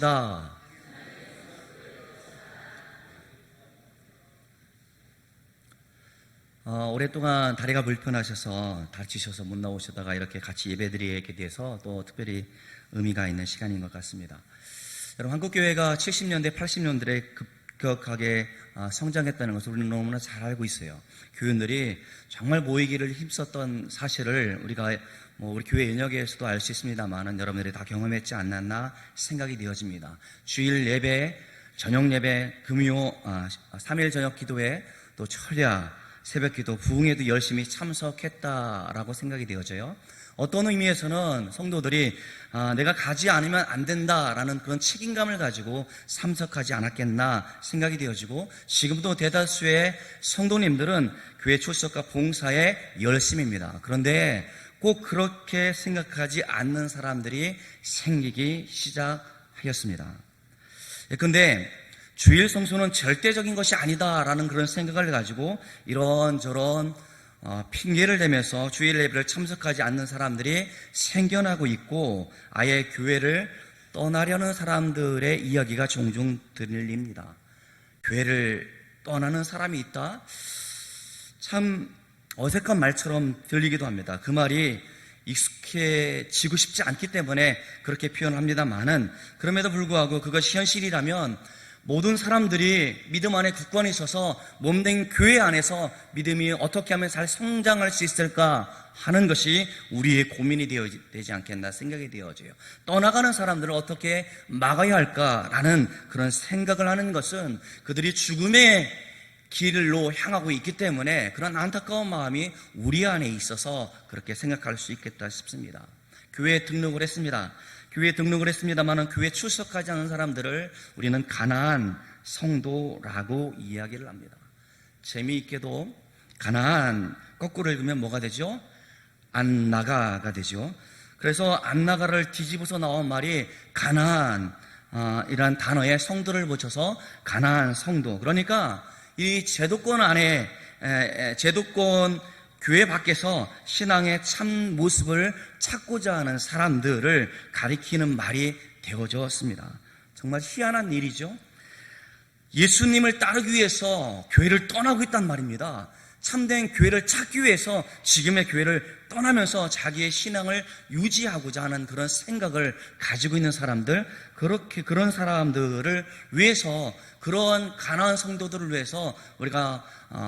다. 오랫동안 다리가 불편하셔서 다치셔서 못 나오시다가 이렇게 같이 예배드리게 돼서 또 특별히 의미가 있는 시간인 것 같습니다. 여러분, 한국교회가 70년대, 80년대에 급격하게 성장했다는 것을 우리는 너무나 잘 알고 있어요. 교인들이 정말 모이기를 힘썼던 사실을 우리가 우리 교회 연역에서도 알 수 있습니다만 여러분들이 다 경험했지 않았나 생각이 되어집니다. 주일 예배, 저녁 예배, 금요 3일 저녁 기도회, 또 철야, 새벽 기도, 부흥에도 열심히 참석했다라고 생각이 되어져요. 어떤 의미에서는 성도들이 내가 가지 않으면 안 된다라는 그런 책임감을 가지고 참석하지 않았겠나 생각이 되어지고, 지금도 대다수의 성도님들은 교회 출석과 봉사에 열심입니다. 그런데 꼭 그렇게 생각하지 않는 사람들이 생기기 시작하였습니다. 그런데 주일 성수는 절대적인 것이 아니다라는 그런 생각을 가지고 이런저런 핑계를 대면서 주일 예배를 참석하지 않는 사람들이 생겨나고 있고, 아예 교회를 떠나려는 사람들의 이야기가 종종 들립니다. 교회를 떠나는 사람이 있다? 참 어색한 말처럼 들리기도 합니다. 그 말이 익숙해지고 싶지 않기 때문에 그렇게 표현합니다만은, 그럼에도 불구하고 그것이 현실이라면 모든 사람들이 믿음 안에 굳건히 서서 몸된 교회 안에서 믿음이 어떻게 하면 잘 성장할 수 있을까 하는 것이 우리의 고민이 되지 않겠나 생각이 되어져요. 떠나가는 사람들을 어떻게 막아야 할까라는 그런 생각을 하는 것은 그들이 죽음의 길로 향하고 있기 때문에 그런 안타까운 마음이 우리 안에 있어서 그렇게 생각할 수 있겠다 싶습니다. 교회에 등록을 했습니다. 교회에 등록을 했습니다만 교회에 출석하지 않은 사람들을 우리는 가나안 성도라고 이야기를 합니다. 재미있게도 가나안 거꾸로 읽으면 뭐가 되죠? 안나가가 되죠. 그래서 안나가를 뒤집어서 나온 말이 가나안 이란 단어의 성도를 붙여서 가나안 성도. 그러니까 이 제도권 안에 제도권 교회 밖에서 신앙의 참 모습을 찾고자 하는 사람들을 가리키는 말이 되어졌습니다. 정말 희한한 일이죠. 예수님을 따르기 위해서 교회를 떠나고 있단 말입니다. 참된 교회를 찾기 위해서 지금의 교회를 떠나면서 자기의 신앙을 유지하고자 하는 그런 생각을 가지고 있는 사람들, 그런 사람들을 위해서, 그러한 가난한 성도들을 위해서 우리가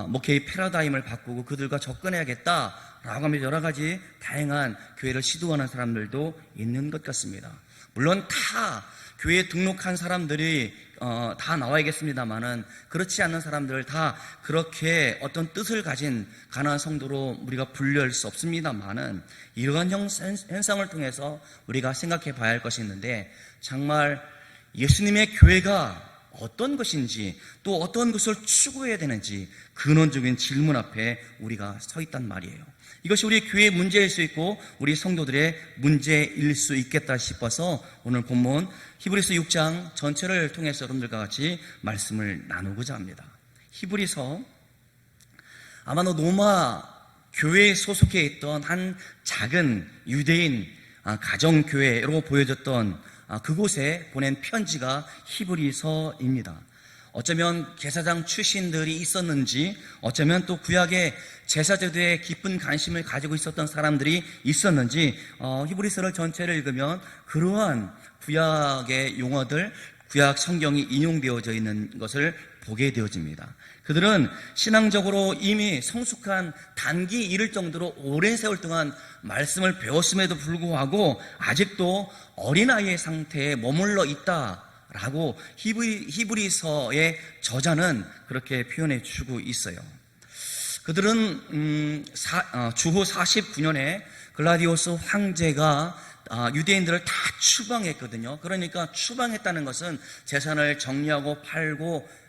목회의 패러다임을 바꾸고 그들과 접근해야겠다라고 하며 여러 가지 다양한 교회를 시도하는 사람들도 있는 것 같습니다. 물론 다 교회에 등록한 사람들이 다 나와야겠습니다만은, 그렇지 않는 사람들 다 그렇게 어떤 뜻을 가진 가난한 성도로 우리가 분류할 수 없습니다만은, 이러한 현상을 통해서 우리가 생각해 봐야 할 것이 있는데, 정말 예수님의 교회가 어떤 것인지, 또 어떤 것을 추구해야 되는지 근원적인 질문 앞에 우리가 서 있단 말이에요. 이것이 우리 교회의 문제일 수 있고 우리 성도들의 문제일 수 있겠다 싶어서 오늘 본문 히브리서 6장 전체를 통해서 여러분들과 같이 말씀을 나누고자 합니다. 히브리서, 아마도 로마 교회에 소속해 있던 한 작은 유대인 가정교회로 보여졌던 그곳에 보낸 편지가 히브리서입니다. 어쩌면 제사장 출신들이 있었는지, 어쩌면 또 구약의 제사제도에 깊은 관심을 가지고 있었던 사람들이 있었는지, 히브리서를 전체를 읽으면 그러한 구약의 용어들, 구약 성경이 인용되어져 있는 것을 보게 되어집니다. 그들은 신앙적으로 이미 성숙한 단기 이를 정도로 오랜 세월 동안 말씀을 배웠음에도 불구하고 아직도 어린아이의 상태에 머물러 있다라고 히브리서의 저자는 그렇게 표현해 주고 있어요. 그들은 주후 49년에 글라디오스 황제가 유대인들을 다 추방했거든요. 그러니까 추방했다는 것은 재산을 정리하고 팔고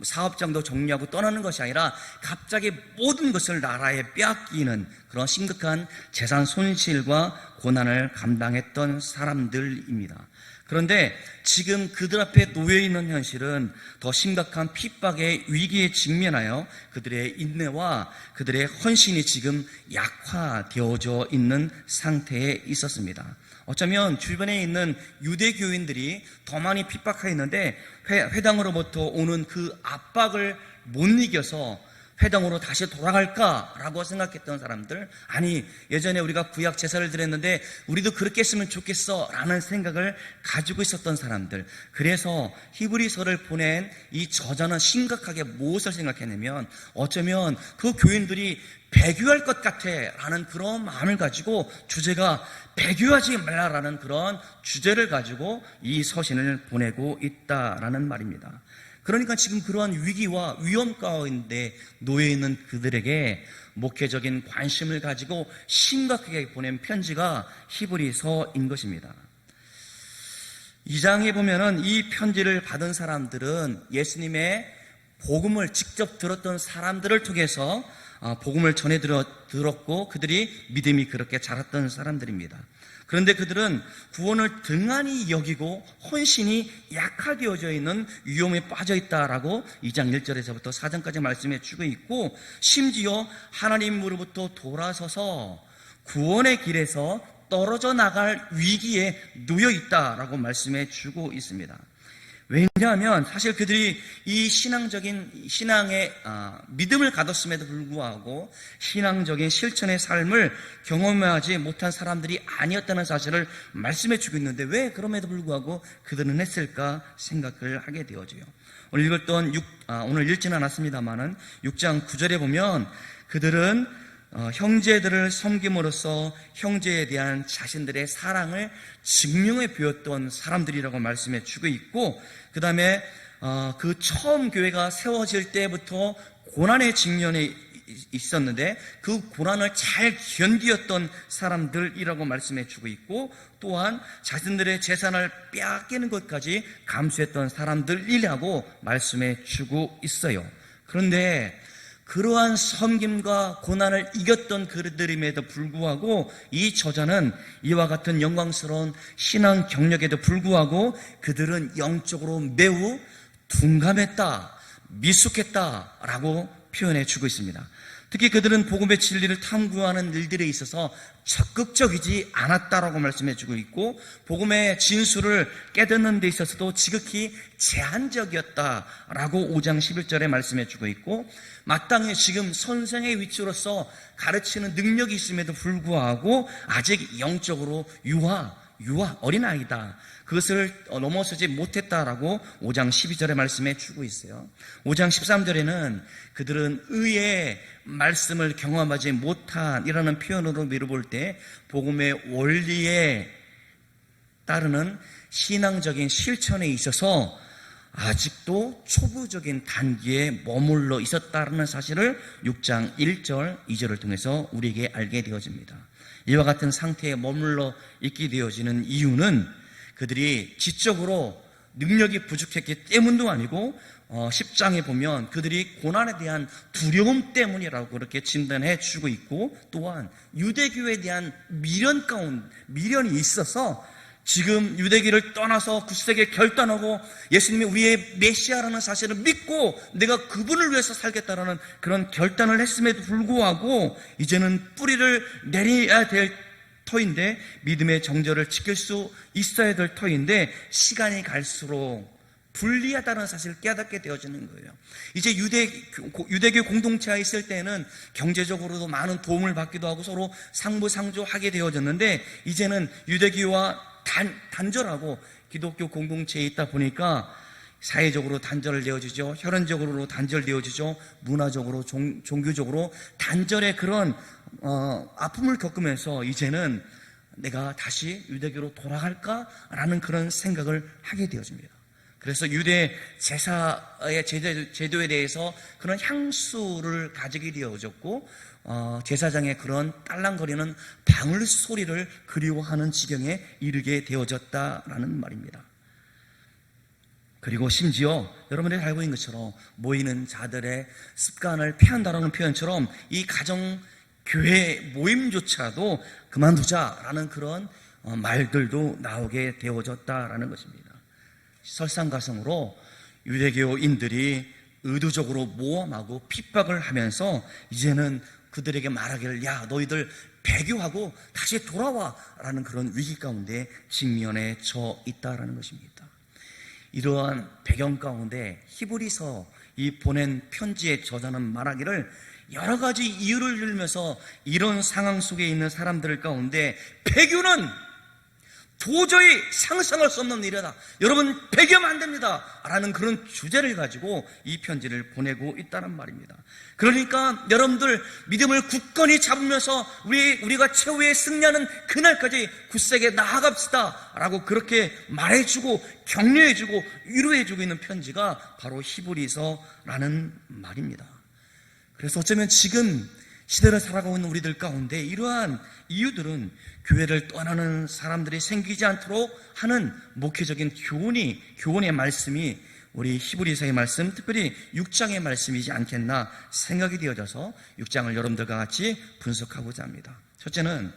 사업장도 정리하고 떠나는 것이 아니라 갑자기 모든 것을 나라에 빼앗기는 그런 심각한 재산 손실과 고난을 감당했던 사람들입니다. 그런데 지금 그들 앞에 놓여있는 현실은 더 심각한 핍박의 위기에 직면하여 그들의 인내와 그들의 헌신이 지금 약화되어져 있는 상태에 있었습니다. 어쩌면 주변에 있는 유대교인들이 더 많이 핍박하여 있는데 회당으로부터 오는 그 압박을 못 이겨서 회당으로 다시 돌아갈까라고 생각했던 사람들, 아니 예전에 우리가 구약 제사를 드렸는데 우리도 그렇게 했으면 좋겠어 라는 생각을 가지고 있었던 사람들, 그래서 히브리서를 보낸 이 저자는 심각하게 무엇을 생각했냐면 어쩌면 그 교인들이 배교할 것 같아 라는 그런 마음을 가지고, 주제가 배교하지 말라라는 그런 주제를 가지고 이 서신을 보내고 있다라는 말입니다. 그러니까 지금 그러한 위기와 위험 가운데 놓여 있는 그들에게 목회적인 관심을 가지고 심각하게 보낸 편지가 히브리서인 것입니다. 2장에 보면은 이 편지를 받은 사람들은 예수님의 복음을 직접 들었던 사람들을 통해서 복음을 전해 들었고 그들이 믿음이 그렇게 자랐던 사람들입니다. 그런데 그들은 구원을 등한히 여기고 헌신이 약화되어져 있는 위험에 빠져 있다라고 2장 1절에서부터 4장까지 말씀해 주고 있고, 심지어 하나님으로부터 돌아서서 구원의 길에서 떨어져 나갈 위기에 놓여 있다라고 말씀해 주고 있습니다. 왜냐하면 사실 그들이 이 신앙의 믿음을 가졌음에도 불구하고 신앙적인 실천의 삶을 경험하지 못한 사람들이 아니었다는 사실을 말씀해 주고 있는데, 왜 그럼에도 불구하고 그들은 했을까 생각을 하게 되어져요. 오늘 읽지는 않았습니다만은 6장 9절에 보면 그들은 형제들을 섬김으로써 형제에 대한 자신들의 사랑을 증명해 보였던 사람들이라고 말씀해 주고 있고, 그 다음에 그 처음 교회가 세워질 때부터 고난의 직면에 있었는데 그 고난을 잘 견디었던 사람들이라고 말씀해 주고 있고, 또한 자신들의 재산을 빼앗기는 것까지 감수했던 사람들이라고 말씀해 주고 있어요. 그런데 그러한 섬김과 고난을 이겼던 그들임에도 불구하고 이 저자는 이와 같은 영광스러운 신앙 경력에도 불구하고 그들은 영적으로 매우 둔감했다, 미숙했다라고 표현해 주고 있습니다. 특히 그들은 복음의 진리를 탐구하는 일들에 있어서 적극적이지 않았다라고 말씀해 주고 있고, 복음의 진수를 깨닫는 데 있어서도 지극히 제한적이었다라고 5장 11절에 말씀해 주고 있고, 마땅히 지금 선생의 위치로서 가르치는 능력이 있음에도 불구하고 아직 영적으로 유아 어린아이다, 그것을 넘어서지 못했다라고 5장 12절에 말씀해 주고 있어요. 5장 13절에는 그들은 의의 말씀을 경험하지 못한 이라는 표현으로 미뤄볼 때 복음의 원리에 따르는 신앙적인 실천에 있어서 아직도 초보적인 단계에 머물러 있었다는 사실을 6장 1절, 2절을 통해서 우리에게 알게 되어집니다. 이와 같은 상태에 머물러 있게 되어지는 이유는 그들이 지적으로 능력이 부족했기 때문도 아니고 10장에 보면 그들이 고난에 대한 두려움 때문이라고 그렇게 진단해 주고 있고, 또한 유대교에 대한 미련이 있어서 지금 유대교를 떠나서 굳세게 결단하고 예수님이 우리의 메시아라는 사실을 믿고 내가 그분을 위해서 살겠다라는 그런 결단을 했음에도 불구하고 이제는 뿌리를 내려야 될 터인데, 믿음의 정절을 지킬 수 있어야 될 터인데 시간이 갈수록 불리하다는 사실을 깨닫게 되어지는 거예요. 이제 유대교 공동체에 있을 때는 경제적으로도 많은 도움을 받기도 하고 서로 상부상조하게 되어졌는데, 이제는 유대교와 단절하고 기독교 공동체에 있다 보니까 사회적으로 단절되어지죠. 혈연적으로 단절되어지죠. 문화적으로 종교적으로 단절의 그런 아픔을 겪으면서 이제는 내가 다시 유대교로 돌아갈까라는 그런 생각을 하게 되어집니다. 그래서 유대 제사의 제도에 대해서 그런 향수를 가지게 되어졌고, 제사장의 그런 딸랑거리는 방울 소리를 그리워하는 지경에 이르게 되어졌다라는 말입니다. 그리고 심지어 여러분들이 알고 있는 것처럼 모이는 자들의 습관을 피한다라는 표현처럼 이 가정 교회 모임조차도 그만두자라는 그런 말들도 나오게 되어졌다라는 것입니다. 설상가성으로 유대교인들이 의도적으로 모함하고 핍박을 하면서 이제는 그들에게 말하기를, 야 너희들 배교하고 다시 돌아와라는 그런 위기 가운데 직면해져 있다라는 것입니다. 이러한 배경 가운데 히브리서 이 보낸 편지의 저자는 말하기를 여러 가지 이유를 들면서 이런 상황 속에 있는 사람들 가운데 배교는 도저히 상상할 수 없는 일이다. 여러분 배교하면 안 됩니다. 라는 그런 주제를 가지고 이 편지를 보내고 있다는 말입니다. 그러니까 여러분들 믿음을 굳건히 잡으면서 우리가 최후의 승리하는 그날까지 굳세게 나아갑시다. 라고 그렇게 말해주고 격려해주고 위로해주고 있는 편지가 바로 히브리서라는 말입니다. 그래서 어쩌면 지금 시대를 살아가고 있는 우리들 가운데 이러한 이유들은 교회를 떠나는 사람들이 생기지 않도록 하는 목회적인 교훈의 말씀이 우리 히브리서의 말씀, 특별히 6장의 말씀이지 않겠나 생각이 되어져서 6장을 여러분들과 같이 분석하고자 합니다. 첫째는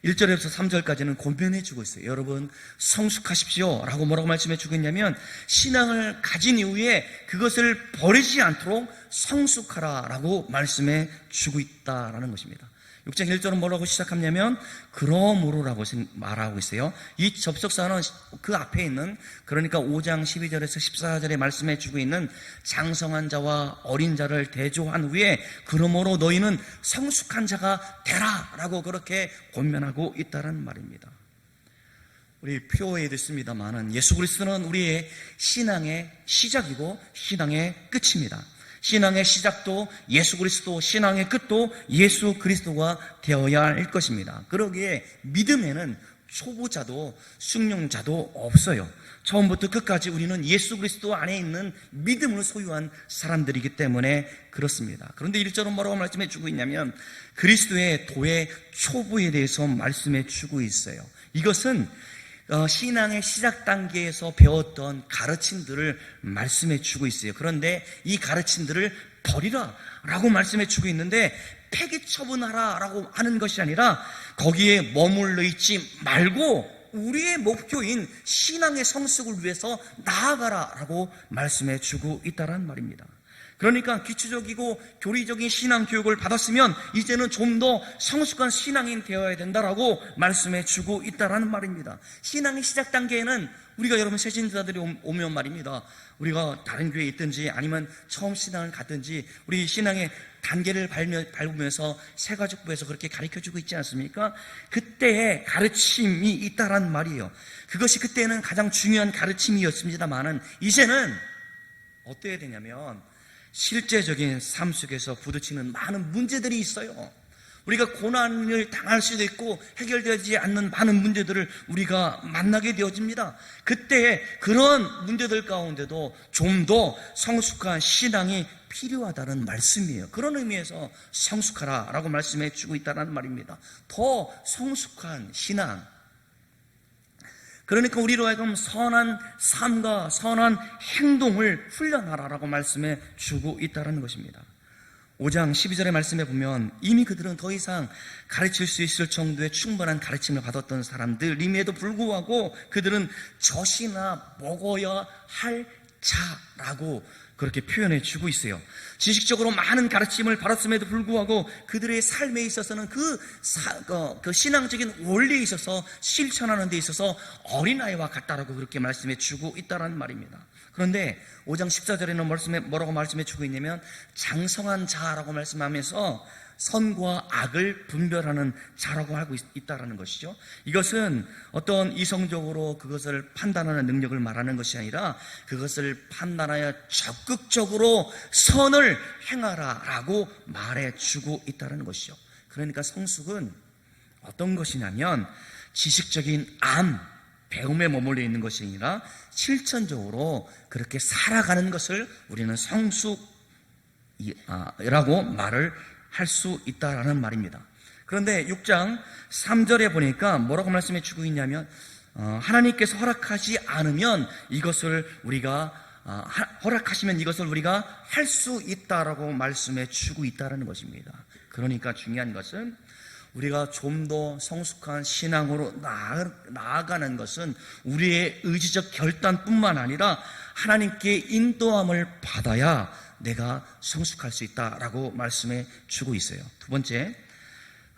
1절에서 3절까지는 고면해 주고 있어요. 여러분 성숙하십시오 라고 뭐라고 말씀해 주고 있냐면 신앙을 가진 이후에 그것을 버리지 않도록 성숙하라 라고 말씀해 주고 있다라는 것입니다. 6장 1절은 뭐라고 시작하냐면 그러므로 라고 말하고 있어요. 이 접속사는 그 앞에 있는, 그러니까 5장 12절에서 14절에 말씀해 주고 있는 장성한 자와 어린 자를 대조한 후에 그러므로 너희는 성숙한 자가 되라 라고 그렇게 권면하고 있다는 말입니다. 우리 표에 듣습니다만은 예수 그리스도는 우리의 신앙의 시작이고 신앙의 끝입니다. 신앙의 시작도 예수 그리스도, 신앙의 끝도 예수 그리스도가 되어야 할 것입니다. 그러기에 믿음에는 초보자도 숙련자도 없어요. 처음부터 끝까지 우리는 예수 그리스도 안에 있는 믿음을 소유한 사람들이기 때문에 그렇습니다. 그런데 1절은 뭐라고 말씀해 주고 있냐면 그리스도의 도의 초보에 대해서 말씀해 주고 있어요. 이것은 신앙의 시작 단계에서 배웠던 가르침들을 말씀해 주고 있어요. 그런데 이 가르침들을 버리라 라고 말씀해 주고 있는데 폐기 처분하라 라고 하는 것이 아니라 거기에 머물러 있지 말고 우리의 목표인 신앙의 성숙을 위해서 나아가라 라고 말씀해 주고 있다는 말입니다. 그러니까 기초적이고 교리적인 신앙 교육을 받았으면 이제는 좀 더 성숙한 신앙인 되어야 된다라고 말씀해 주고 있다라는 말입니다. 신앙의 시작 단계에는 우리가 여러분 새신자들이 오면 말입니다. 우리가 다른 교회에 있든지 아니면 처음 신앙을 갔든지 우리 신앙의 단계를 밟으면서 새가족부에서 그렇게 가르쳐주고 있지 않습니까? 그때의 가르침이 있다라는 말이에요. 그것이 그때는 가장 중요한 가르침이었습니다만은 이제는 어때야 되냐면 실제적인 삶 속에서 부딪히는 많은 문제들이 있어요. 우리가 고난을 당할 수도 있고 해결되지 않는 많은 문제들을 우리가 만나게 되어집니다. 그때 그런 문제들 가운데도 좀 더 성숙한 신앙이 필요하다는 말씀이에요. 그런 의미에서 성숙하라라고 말씀해 주고 있다는 말입니다. 더 성숙한 신앙, 그러니까 우리로 하여금 선한 삶과 선한 행동을 훈련하라라고 말씀해 주고 있다는 것입니다. 5장 12절의 말씀에 보면 이미 그들은 더 이상 가르칠 수 있을 정도의 충분한 가르침을 받았던 사람들임에도 불구하고 그들은 젖이나 먹어야 할 자라고 그렇게 표현해 주고 있어요. 지식적으로 많은 가르침을 받았음에도 불구하고 그들의 삶에 있어서는 그 신앙적인 원리에 있어서 실천하는 데 있어서 어린아이와 같다라고 그렇게 말씀해 주고 있다는 말입니다. 그런데 5장 14절에는 뭐라고 말씀해 주고 있냐면 장성한 자라고 말씀하면서 선과 악을 분별하는 자라고 하고 있다는 것이죠. 이것은 어떤 이성적으로 그것을 판단하는 능력을 말하는 것이 아니라 그것을 판단하여 적극적으로 선을 행하라라고 말해주고 있다는 것이죠. 그러니까 성숙은 어떤 것이냐면 지식적인 배움에 머물러 있는 것이 아니라 실천적으로 그렇게 살아가는 것을 우리는 성숙이라고 말을 할 수 있다라는 말입니다. 그런데 6장 3절에 보니까 뭐라고 말씀해 주고 있냐면 하나님께서 허락하지 않으면 이것을 우리가 허락하시면 이것을 우리가 할 수 있다라고 말씀해 주고 있다라는 것입니다. 그러니까 중요한 것은 우리가 좀 더 성숙한 신앙으로 나아가는 것은 우리의 의지적 결단뿐만 아니라 하나님께 인도함을 받아야 내가 성숙할 수 있다라고 말씀해 주고 있어요. 두 번째,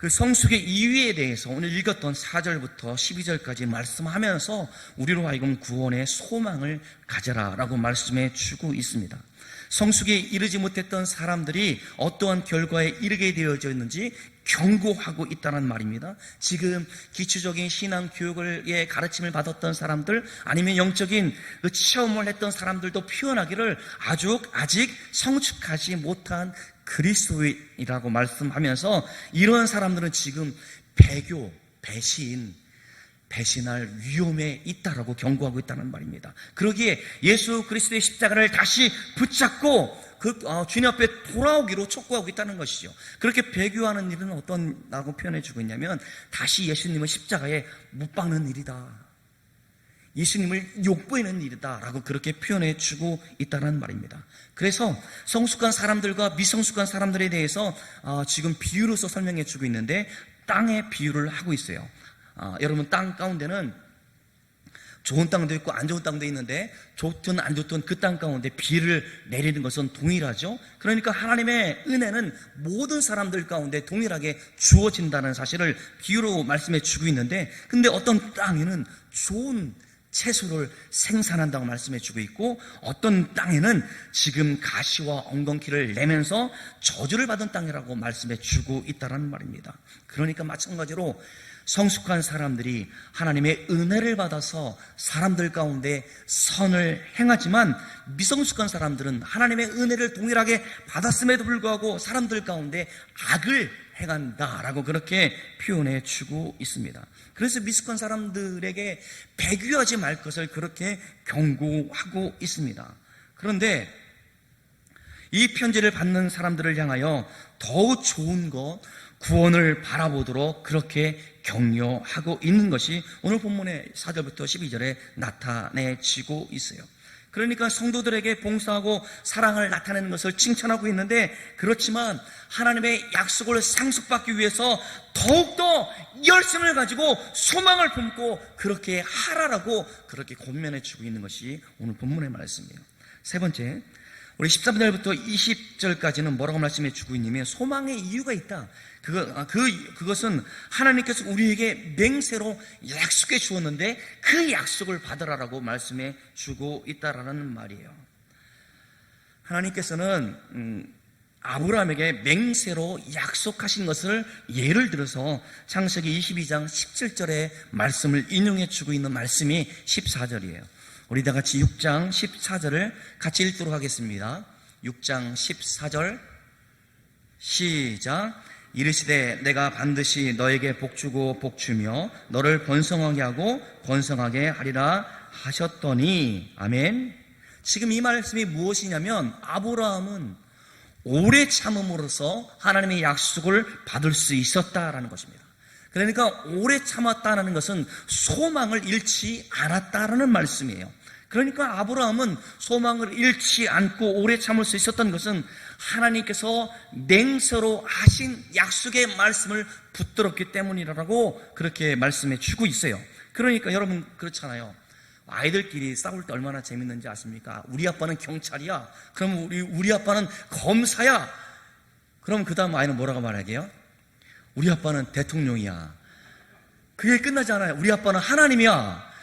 그 성숙의 이유에 대해서 오늘 읽었던 4절부터 12절까지 말씀하면서 우리로 하여금 구원의 소망을 가져라라고 말씀해 주고 있습니다. 성숙에 이르지 못했던 사람들이 어떠한 결과에 이르게 되어져 있는지 경고하고 있다는 말입니다. 지금 기초적인 신앙 교육의 가르침을 받았던 사람들, 아니면 영적인 그 체험을 했던 사람들도 표현하기를 아직 성숙하지 못한 그리스도인이라고 말씀하면서, 이런 사람들은 지금 배교, 배신할 위험에 있다라고 경고하고 있다는 말입니다. 그러기에 예수 그리스도의 십자가를 다시 붙잡고 주님 앞에 돌아오기로 촉구하고 있다는 것이죠. 그렇게 배교하는 일은 어떤다고 표현해주고 있냐면, 다시 예수님을 십자가에 못 박는 일이다, 예수님을 욕보이는 일이다 라고 그렇게 표현해주고 있다는 말입니다. 그래서 성숙한 사람들과 미성숙한 사람들에 대해서 지금 비유로서 설명해주고 있는데, 땅의 비유를 하고 있어요. 여러분, 땅 가운데는 좋은 땅도 있고 안 좋은 땅도 있는데, 좋든 안 좋든 그 땅 가운데 비를 내리는 것은 동일하죠. 그러니까 하나님의 은혜는 모든 사람들 가운데 동일하게 주어진다는 사실을 비유로 말씀해 주고 있는데, 근데 어떤 땅에는 좋은 채소를 생산한다고 말씀해 주고 있고, 어떤 땅에는 지금 가시와 엉겅퀴를 내면서 저주를 받은 땅이라고 말씀해 주고 있다는 말입니다. 그러니까 마찬가지로 성숙한 사람들이 하나님의 은혜를 받아서 사람들 가운데 선을 행하지만, 미성숙한 사람들은 하나님의 은혜를 동일하게 받았음에도 불구하고 사람들 가운데 악을 행한다라고 그렇게 표현해 주고 있습니다. 그래서 미숙한 사람들에게 배교하지 말 것을 그렇게 경고하고 있습니다. 그런데 이 편지를 받는 사람들을 향하여 더욱 좋은 것, 구원을 바라보도록 그렇게 격려하고 있는 것이 오늘 본문의 4절부터 12절에 나타내지고 있어요. 그러니까 성도들에게 봉사하고 사랑을 나타내는 것을 칭찬하고 있는데, 그렇지만 하나님의 약속을 상속받기 위해서 더욱더 열심을 가지고 소망을 품고 그렇게 하라라고 그렇게 권면해주고 있는 것이 오늘 본문의 말씀이에요. 세 번째, 우리 13절부터 20절까지는 뭐라고 말씀해 주고 있냐면, 소망의 이유가 있다. 그것은 하나님께서 우리에게 맹세로 약속해 주었는데 그 약속을 받으라라고 말씀해 주고 있다라는 말이에요. 하나님께서는 아브라함에게 맹세로 약속하신 것을 예를 들어서 창세기 22장 17절의 말씀을 인용해 주고 있는 말씀이 14절이에요. 우리 다 같이 6장 14절을 같이 읽도록 하겠습니다. 6장 14절 시작. 이르시되 내가 반드시 너에게 복주고 복주며 너를 번성하게 하고 번성하게 하리라 하셨더니. 아멘. 지금 이 말씀이 무엇이냐면, 아브라함은 오래 참음으로써 하나님의 약속을 받을 수 있었다라는 것입니다. 그러니까 오래 참았다는 것은 소망을 잃지 않았다라는 말씀이에요. 그러니까 아브라함은 소망을 잃지 않고 오래 참을 수 있었던 것은 하나님께서 맹세로 하신 약속의 말씀을 붙들었기 때문이라고 그렇게 말씀해 주고 있어요. 그러니까 여러분 그렇잖아요. 아이들끼리 싸울 때 얼마나 재밌는지 아십니까? 우리 아빠는 경찰이야. 그럼 우리 아빠는 검사야. 그럼 그 다음 아이는 뭐라고 말하게요? 우리 아빠는 대통령이야. 그게 끝나지 않아요. 우리 아빠는 하나님이야.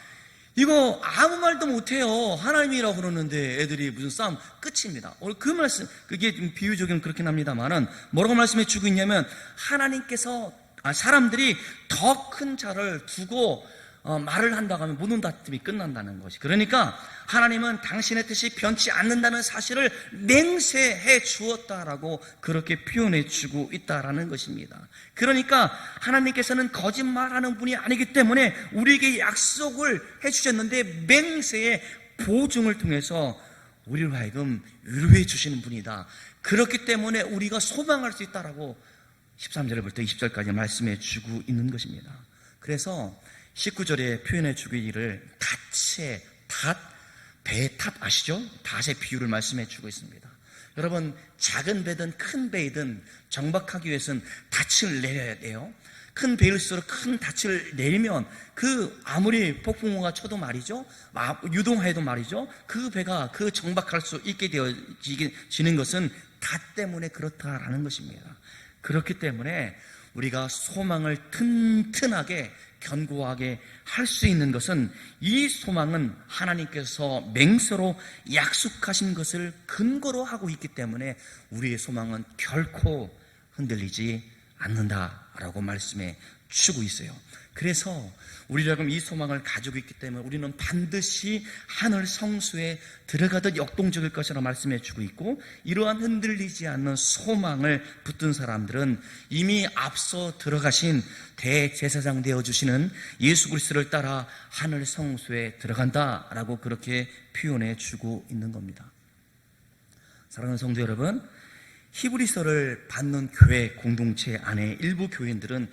이거 아무 말도 못해요. 하나님이라고 그러는데 애들이 무슨 싸움 끝입니다. 그 말씀, 그게 좀 비유적인 그렇긴 합니다만은 뭐라고 말씀해 주고 있냐면, 하나님께서 사람들이 더 큰 자를 두고 말을 한다고 하면 모든 다툼이 끝난다는 것이. 그러니까 하나님은 당신의 뜻이 변치 않는다는 사실을 맹세해 주었다라고 그렇게 표현해 주고 있다라는 것입니다. 그러니까 하나님께서는 거짓말하는 분이 아니기 때문에 우리에게 약속을 해 주셨는데 맹세의 보증을 통해서 우리를 하여금 위로해 주시는 분이다. 그렇기 때문에 우리가 소망할 수 있다라고 13절부터 20절까지 말씀해 주고 있는 것입니다. 그래서 19절에 표현해 주기를 배의 탓 아시죠? 닷의 비유를 말씀해 주고 있습니다. 여러분, 작은 배든 큰 배이든 정박하기 위해서는 닻을 내려야 돼요. 큰 배일수록 큰 닻을 내리면 아무리 폭풍우가 쳐도 말이죠, 유동해도 말이죠, 그 배가 정박할 수 있게 되어지는 것은 닷 때문에 그렇다라는 것입니다. 그렇기 때문에 우리가 소망을 튼튼하게 견고하게 할 수 있는 것은 이 소망은 하나님께서 맹세로 약속하신 것을 근거로 하고 있기 때문에 우리의 소망은 결코 흔들리지 않는다라고 말씀해 주고 있어요. 그래서 우리라면 이 소망을 가지고 있기 때문에 우리는 반드시 하늘 성수에 들어가듯 역동적일 것이라 말씀해 주고 있고, 이러한 흔들리지 않는 소망을 붙든 사람들은 이미 앞서 들어가신 대제사장 되어주시는 예수 그리스도를 따라 하늘 성수에 들어간다라고 그렇게 표현해 주고 있는 겁니다. 사랑하는 성도 여러분, 히브리서를 받는 교회 공동체 안에 일부 교인들은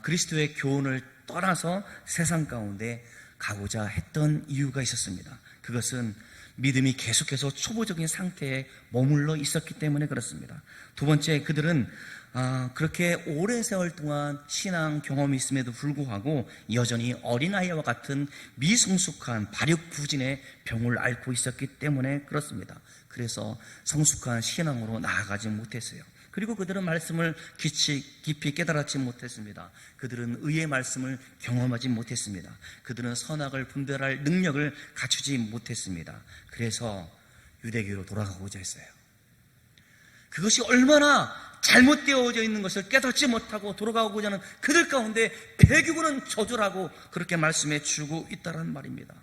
그리스도의 교훈을 떠나서 세상 가운데 가고자 했던 이유가 있었습니다. 그것은 믿음이 계속해서 초보적인 상태에 머물러 있었기 때문에 그렇습니다. 두 번째, 그들은 그렇게 오랜 세월 동안 신앙 경험이 있음에도 불구하고 여전히 어린아이와 같은 미성숙한 발육부진의 병을 앓고 있었기 때문에 그렇습니다. 그래서 성숙한 신앙으로 나아가지 못했어요. 그리고 그들은 말씀을 깊이 깨달았지 못했습니다. 그들은 의의 말씀을 경험하지 못했습니다. 그들은 선악을 분별할 능력을 갖추지 못했습니다. 그래서 유대교로 돌아가고자 했어요. 그것이 얼마나 잘못되어져 있는 것을 깨닫지 못하고 돌아가고자 하는 그들 가운데 배교는 저주라고 그렇게 말씀해 주고 있다는 말입니다.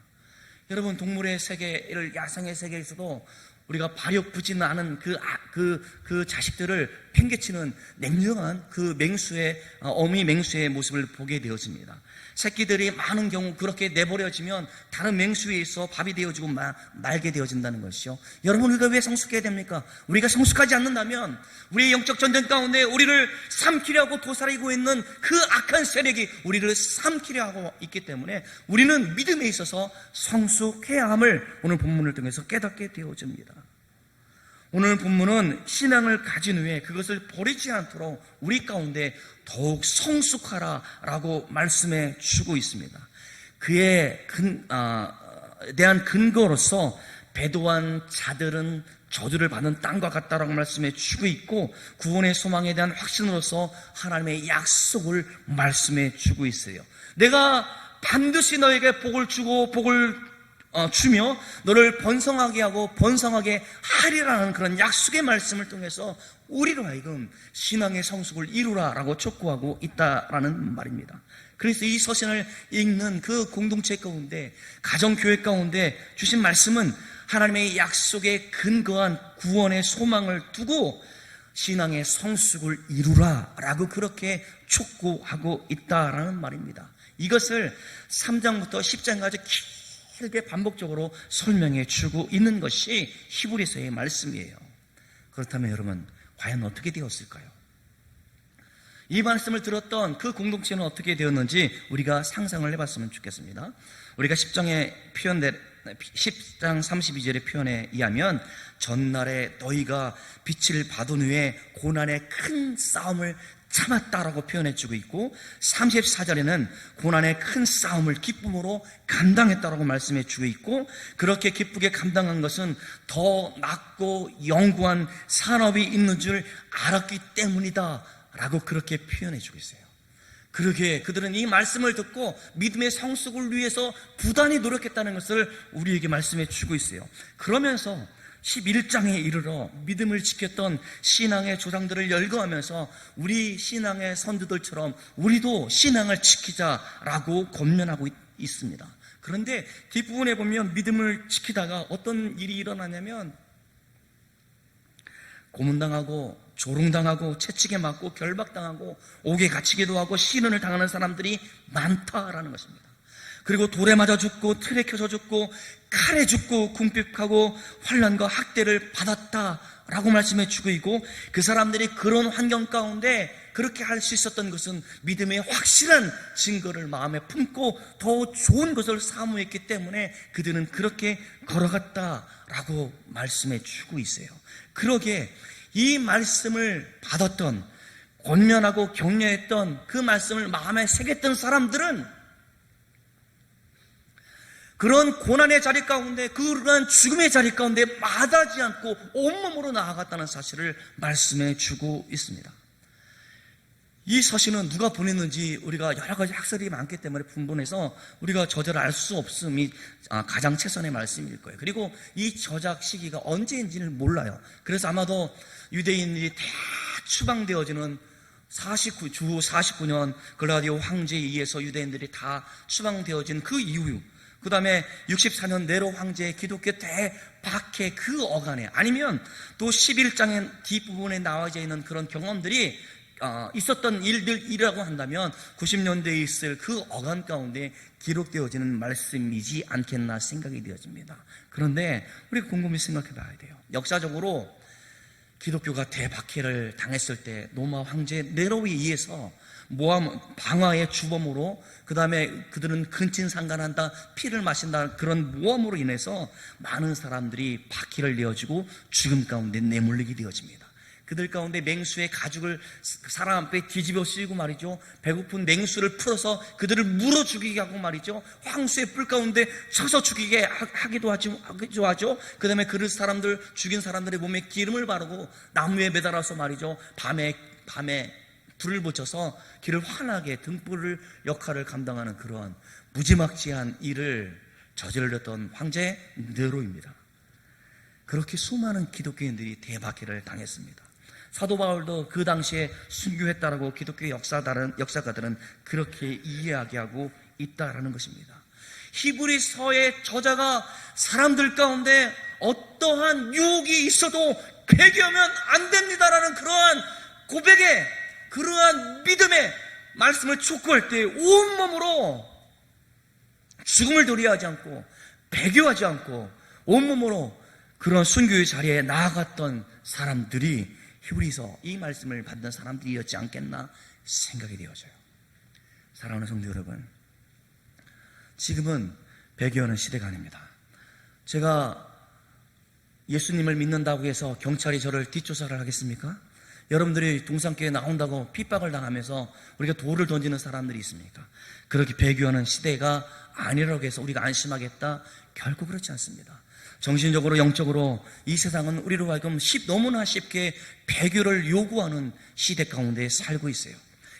여러분, 동물의 세계를, 야생의 세계에서도 우리가 발육부진하는 그 자식들을 팽개치는 냉정한 그 맹수의, 어미 맹수의 모습을 보게 되어집니다. 새끼들이 많은 경우 그렇게 내버려지면 다른 맹수에 있어 밥이 되어지고 말게 되어진다는 것이요. 여러분, 우리가 왜 성숙해야 됩니까? 우리가 성숙하지 않는다면 우리의 영적 전쟁 가운데 우리를 삼키려 하고 도사리고 있는 그 악한 세력이 우리를 삼키려 하고 있기 때문에 우리는 믿음에 있어서 성숙해야 함을 오늘 본문을 통해서 깨닫게 되어집니다. 오늘 본문은 신앙을 가진 후에 그것을 버리지 않도록 우리 가운데 더욱 성숙하라라고 말씀해 주고 있습니다. 그에 대한 근거로서 배도한 자들은 저주를 받는 땅과 같다라고 말씀해 주고 있고, 구원의 소망에 대한 확신으로서 하나님의 약속을 말씀해 주고 있어요. 내가 반드시 너에게 복을 주고 복을 주며 너를 번성하게 하고 번성하게 하리라는 그런 약속의 말씀을 통해서 우리로 하여금 신앙의 성숙을 이루라라고 촉구하고 있다라는 말입니다. 그래서 이 서신을 읽는 그 공동체 가운데, 가정교회 가운데 주신 말씀은 하나님의 약속에 근거한 구원의 소망을 두고 신앙의 성숙을 이루라라고 그렇게 촉구하고 있다라는 말입니다. 이것을 3장부터 10장까지 길게 반복적으로 설명해 주고 있는 것이 히브리서의 말씀이에요. 그렇다면 여러분, 과연 어떻게 되었을까요? 이 말씀을 들었던 그 공동체는 어떻게 되었는지 우리가 상상을 해봤으면 좋겠습니다. 우리가 10장 32절의 표현에 의하면 전날에 너희가 빛을 받은 후에 고난의 큰 싸움을 참았다라고 표현해주고 있고, 34절에는 고난의 큰 싸움을 기쁨으로 감당했다라고 말씀해주고 있고, 그렇게 기쁘게 감당한 것은 더 낫고 영구한 산업이 있는 줄 알았기 때문이다 라고 그렇게 표현해주고 있어요. 그러게 그들은 이 말씀을 듣고 믿음의 성숙을 위해서 부단히 노력했다는 것을 우리에게 말씀해주고 있어요. 그러면서 11장에 이르러 믿음을 지켰던 신앙의 조상들을 열거하면서 우리 신앙의 선두들처럼 우리도 신앙을 지키자라고 권면하고 있습니다. 그런데 뒷부분에 보면 믿음을 지키다가 어떤 일이 일어나냐면 고문당하고 조롱당하고 채찍에 맞고 결박당하고 옥에 갇히기도 하고 시련을 당하는 사람들이 많다라는 것입니다. 그리고 돌에 맞아 죽고 틀에 켜져 죽고 칼에 죽고 궁핍하고 환난과 학대를 받았다라고 말씀해 주고 있고, 그 사람들이 그런 환경 가운데 그렇게 할 수 있었던 것은 믿음의 확실한 증거를 마음에 품고 더 좋은 것을 사모했기 때문에 그들은 그렇게 걸어갔다라고 말씀해 주고 있어요. 그러기에 이 말씀을 받았던, 권면하고 격려했던 그 말씀을 마음에 새겼던 사람들은 그런 고난의 자리 가운데, 그런 죽음의 자리 가운데 마다하지 않고 온몸으로 나아갔다는 사실을 말씀해 주고 있습니다. 이 서신은 누가 보냈는지 우리가 여러 가지 학설이 많기 때문에 분분해서 우리가 저자를 알 수 없음이 가장 최선의 말씀일 거예요. 그리고 이 저작 시기가 언제인지는 몰라요. 그래서 아마도 유대인들이 다 추방되어지는 주 49년 글라디오 황제에 의해서 유대인들이 다 추방되어진 그 이후, 그 다음에 64년 네로 황제의 기독교 대박해 그 어간에, 아니면 또 11장의 뒷부분에 나와져 있는 그런 경험들이 있었던 일들이라고 한다면 90년대에 있을 그 어간 가운데 기록되어지는 말씀이지 않겠나 생각이 되어집니다. 그런데 우리가 곰곰이 생각해 봐야 돼요. 역사적으로 기독교가 대박해를 당했을 때 로마 황제 네로에 의해서 모함 방화의 주범으로, 그 다음에 그들은 근친상간한다, 피를 마신다, 그런 모함으로 인해서 많은 사람들이 박해를 내어지고 죽음 가운데 내몰리게 되어집니다. 그들 가운데 맹수의 가죽을 사람 앞에 뒤집어 쓰이고 말이죠, 배고픈 맹수를 풀어서 그들을 물어 죽이게 하고 말이죠, 황수의 뿔 가운데 쳐서 죽이게 하기도 하죠. 그 다음에 그 사람들 죽인 사람들의 몸에 기름을 바르고 나무에 매달아서 말이죠, 밤에 불을 붙여서 길을 환하게 등불을 역할을 감당하는 그러한 무지막지한 일을 저질렀던 황제 네로입니다. 그렇게 수많은 기독교인들이 대박해를 당했습니다. 사도 바울도 그 당시에 순교했다라고 기독교 역사가들은 그렇게 이야기하고 있다라는 것입니다. 히브리서의 저자가 사람들 가운데 어떠한 유혹이 있어도 배교하면 안 됩니다라는 그러한 고백에, 그러한 믿음의 말씀을 촉구할 때 온몸으로 죽음을 도리하지 않고 배교하지 않고 온몸으로 그런 순교의 자리에 나아갔던 사람들이 히브리서 이 말씀을 받는 사람들이었지 않겠나 생각이 되어져요. 사랑하는 성도 여러분, 지금은 배교하는 시대가 아닙니다. 제가 예수님을 믿는다고 해서 경찰이 저를 뒷조사를 하겠습니까? 여러분들이 동산교회 나온다고 핍박을 당하면서 우리가 돌을 던지는 사람들이 있습니까? 그렇게 배교하는 시대가 아니라고 해서 우리가 안심하겠다? 결코 그렇지 않습니다. 정신적으로 영적으로 이 세상은 우리로 하여금 너무나 쉽게 배교를 요구하는 시대 가운데 살고 있어요.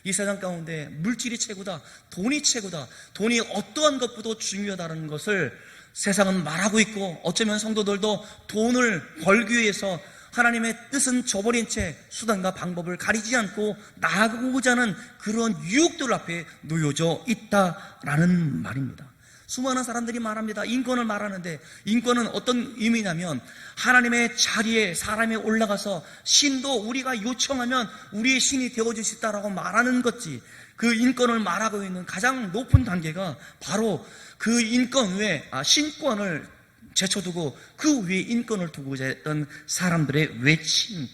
이 세상 가운데 물질이 최고다, 돈이 최고다, 돈이 어떠한 것보다 중요하다는 것을 세상은 말하고 있고, 어쩌면 성도들도 돈을 벌기 위해서 하나님의 뜻은 저버린 채 수단과 방법을 가리지 않고 나아가고자 하는 그런 유혹들 앞에 놓여져 있다라는 말입니다. 수많은 사람들이 말합니다. 인권을 말하는데, 인권은 어떤 의미냐면 하나님의 자리에 사람이 올라가서 신도 우리가 요청하면 우리의 신이 되어줄 수 있다라고 말하는 것이, 그 인권을 말하고 있는 가장 높은 단계가 바로 그 인권 외에 신권을 제쳐두고 그 위에 인권을 두고자 했던 사람들의 외침,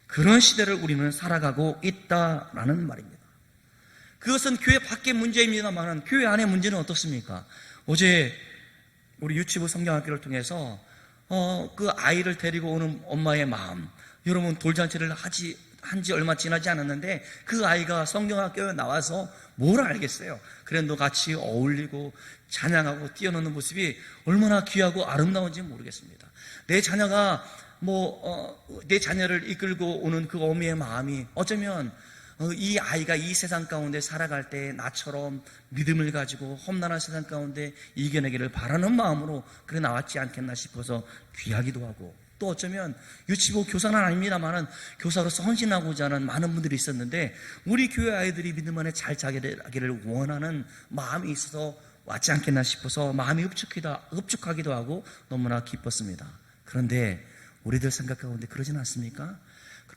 그런 시대를 우리는 살아가고 있다라는 말입니다. 그것은 교회 밖의 문제입니다만 교회 안의 문제는 어떻습니까? 어제 우리 유치부 성경학교를 통해서 그 아이를 데리고 오는 엄마의 마음, 여러분 돌잔치를 한지 얼마 지나지 않았는데 그 아이가 성경학교에 나와서 뭘 알겠어요? 그래도 같이 어울리고 찬양하고 뛰어노는 모습이 얼마나 귀하고 아름다운지 모르겠습니다. 내 자녀가 내 자녀를 이끌고 오는 그 어미의 마음이 어쩌면 이 아이가 이 세상 가운데 살아갈 때 나처럼 믿음을 가지고 험난한 세상 가운데 이겨내기를 바라는 마음으로 그래 나왔지 않겠나 싶어서 귀하기도 하고, 또 어쩌면 유치부 교사는 아닙니다만은 교사로서 헌신하고자 하는 많은 분들이 있었는데 우리 교회 아이들이 믿음 안에 잘 자라기를 원하는 마음이 있어서 왔지 않겠나 싶어서 마음이 흡축하기도 하고 너무나 기뻤습니다. 그런데 우리들 생각 가운데 그러진 않습니까?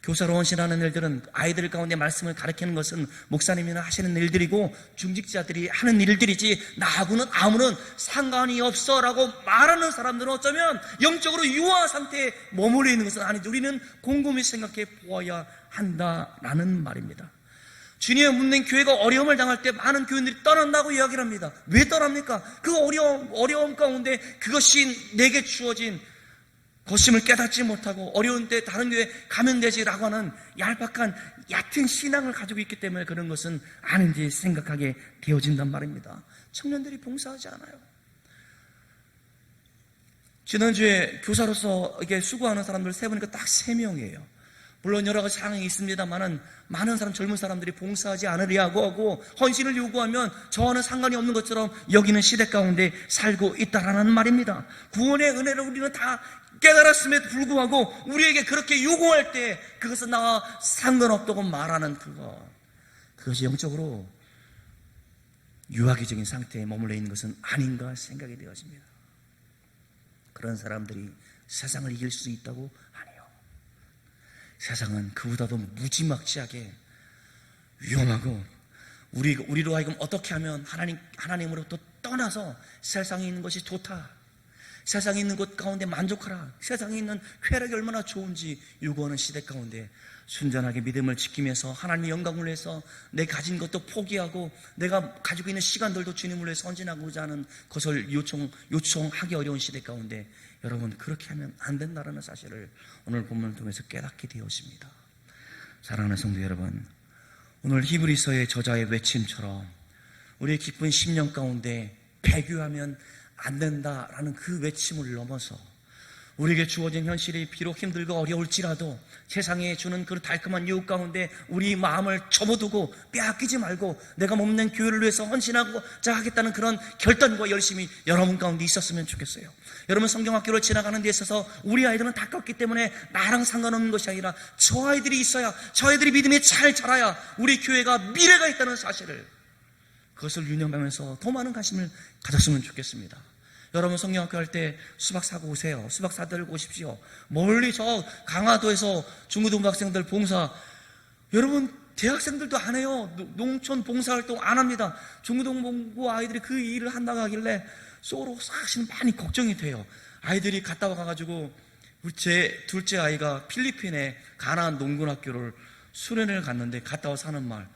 교사로 헌신하는 일들은 아이들 가운데 말씀을 가르치는 것은 목사님이나 하시는 일들이고 중직자들이 하는 일들이지 나하고는 아무런 상관이 없어라고 말하는 사람들은 어쩌면 영적으로 유아 상태에 머물러 있는 것은 아닌지 우리는 곰곰이 생각해 보아야 한다라는 말입니다. 주님의 묻는 교회가 어려움을 당할 때 많은 교인들이 떠난다고 이야기를 합니다. 왜 떠납니까? 그 어려움 가운데 그것이 내게 주어진 것임을 깨닫지 못하고 어려운 때 다른 교회에 가면 되지라고 하는 얕은 신앙을 가지고 있기 때문에 그런 것은 아닌지 생각하게 되어진단 말입니다. 청년들이 봉사하지 않아요. 지난주에 교사로서 이게 수고하는 사람들 세보니까 딱 3명이에요. 물론 여러 가지 상황이 있습니다만은 많은 젊은 사람들이 봉사하지 않으려고 하고 헌신을 요구하면 저와는 상관이 없는 것처럼 여기는 시대 가운데 살고 있다라는 말입니다. 구원의 은혜를 우리는 다 깨달았음에도 불구하고 우리에게 그렇게 요구할 때 그것은 나와 상관없다고 말하는 그것이 영적으로 유아기적인 상태에 머물러 있는 것은 아닌가 생각이 되어집니다. 그런 사람들이 세상을 이길 수 있다고 하네요. 세상은 그보다도 무지막지하게 위험하고 우리로 하여금 어떻게 하면 하나님으로부터 떠나서 세상에 있는 것이 좋다, 세상에 있는 것 가운데 만족하라, 세상에 있는 쾌락이 얼마나 좋은지 요구하는 시대 가운데 순전하게 믿음을 지키면서 하나님의 영광을 위해서 내 가진 것도 포기하고 내가 가지고 있는 시간들도 주님을 위해서 헌신하고자 하는 것을 요청하기 어려운 시대 가운데 여러분, 그렇게 하면 안 된다는 사실을 오늘 본문을 통해서 깨닫게 되었습니다. 사랑하는 성도 여러분, 오늘 히브리서의 저자의 외침처럼 우리의 기쁜 심령 가운데 배교하면 안 된다라는 그 외침을 넘어서 우리에게 주어진 현실이 비록 힘들고 어려울지라도 세상에 주는 그 달콤한 유혹 가운데 우리 마음을 접어두고 빼앗기지 말고 내가 몸낸 교회를 위해서 헌신하고자 하겠다는 그런 결단과 열심이 여러분 가운데 있었으면 좋겠어요. 여러분, 성경학교를 지나가는 데 있어서 우리 아이들은 다 컸기 때문에 나랑 상관없는 것이 아니라 저 아이들이 있어야, 저 아이들이 믿음이 잘 자라야 우리 교회가 미래가 있다는 사실을, 그것을 유념하면서 더 많은 관심을 가졌으면 좋겠습니다. 여러분, 성경학교 할 때 수박 사고 오세요. 수박 사들고 오십시오. 멀리 저 강화도에서 중고등부 학생들 봉사, 여러분 대학생들도 안 해요. 농촌 봉사활동 안 합니다. 중고등부 아이들이 그 일을 한다고 하길래 속으로 사실 많이 걱정이 돼요. 아이들이 갔다 와가지고 제 둘째 아이가 필리핀에 가나안 농군학교를 수련회를 갔는데 갔다 와서 하는 말,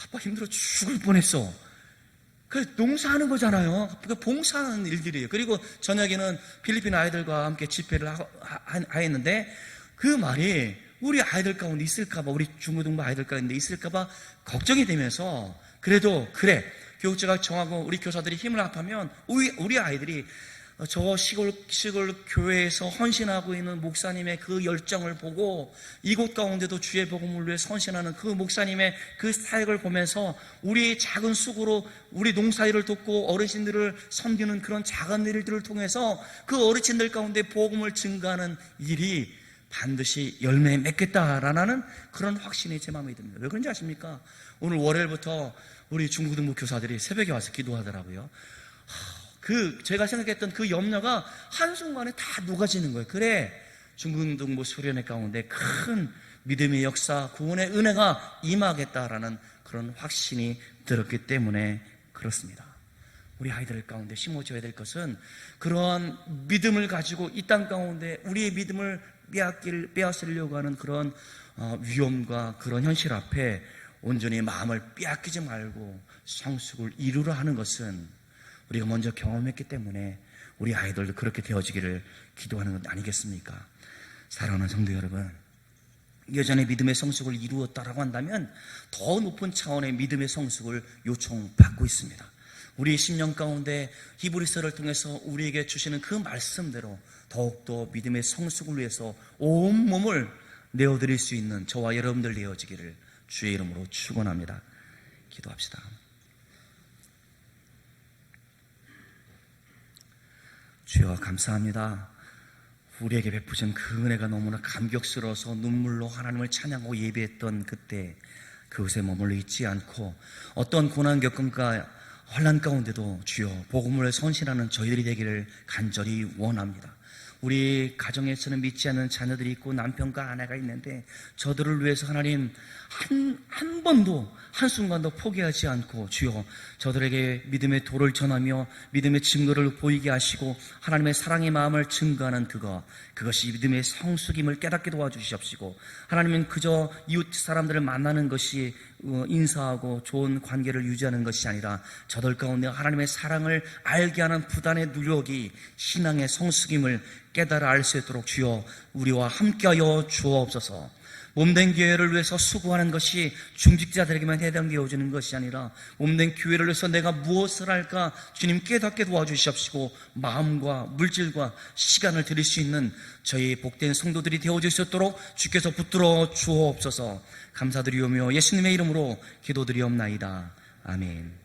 아빠 힘들어 죽을 뻔했어. 그 농사하는 거잖아요. 그 봉사하는 일들이에요. 그리고 저녁에는 필리핀 아이들과 함께 집회를 하였는데 그 말이 우리 아이들 가운데 있을까봐, 우리 중고등부 아이들 가운데 있을까봐 걱정이 되면서, 그래도 그래, 교육자가 정하고 우리 교사들이 힘을 합하면 우리 아이들이 저 시골 교회에서 헌신하고 있는 목사님의 그 열정을 보고 이곳 가운데도 주의 복음을 위해 헌신하는 그 목사님의 그 사역을 보면서 우리 작은 쑥으로 우리 농사일을 돕고 어르신들을 섬기는 그런 작은 일들을 통해서 그 어르신들 가운데 복음을 증가하는 일이 반드시 열매 맺겠다라는 그런 확신이 제 마음에 듭니다. 왜 그런지 아십니까? 오늘 월요일부터 우리 중고등부 교사들이 새벽에 와서 기도하더라고요. 제가 생각했던 그 염려가 한순간에 다 녹아지는 거예요. 그래, 중고등부 수련회 가운데 큰 믿음의 역사, 구원의 은혜가 임하겠다라는 그런 확신이 들었기 때문에 그렇습니다. 우리 아이들 가운데 심어줘야 될 것은 그러한 믿음을 가지고 이 땅 가운데 우리의 믿음을 빼앗으려고 하는 그런 위험과 그런 현실 앞에 온전히 마음을 빼앗기지 말고 성숙을 이루려 하는 것은 우리가 먼저 경험했기 때문에 우리 아이들도 그렇게 되어지기를 기도하는 것 아니겠습니까? 사랑하는 성도 여러분, 여전히 믿음의 성숙을 이루었다라고 한다면 더 높은 차원의 믿음의 성숙을 요청받고 있습니다. 우리의 심령 가운데 히브리서를 통해서 우리에게 주시는 그 말씀대로 더욱더 믿음의 성숙을 위해서 온 몸을 내어드릴 수 있는 저와 여러분들 되어지기를 주의 이름으로 축원합니다. 기도합시다. 주여, 감사합니다. 우리에게 베푸신 그 은혜가 너무나 감격스러워서 눈물로 하나님을 찬양하고 예배했던 그때 그곳에 머물러 있지 않고 어떤 고난 겪음과 환난 가운데도 주여 복음을 선신하는 저희들이 되기를 간절히 원합니다. 우리 가정에서는 믿지 않는 자녀들이 있고 남편과 아내가 있는데 저들을 위해서 하나님 한 번도 한순간도 포기하지 않고 주여 저들에게 믿음의 도를 전하며 믿음의 증거를 보이게 하시고 하나님의 사랑의 마음을 증거하는 그것이 믿음의 성숙임을 깨닫게 도와주시옵시고, 하나님은 그저 이웃 사람들을 만나는 것이 인사하고 좋은 관계를 유지하는 것이 아니라 저들 가운데 하나님의 사랑을 알게 하는 부단의 노력이 신앙의 성숙임을 깨달아 알 수 있도록 주여 우리와 함께하여 주옵소서. 몸된 교회를 위해서 수고하는 것이 중직자들에게만 해당되어지는 것이 아니라 몸된 교회를 위해서 내가 무엇을 할까 주님 깨닫게 도와주시옵시고 마음과 물질과 시간을 드릴 수 있는 저희 복된 성도들이 되어질 수 있도록 주께서 붙들어 주옵소서. 감사드리오며 예수님의 이름으로 기도드리옵나이다. 아멘.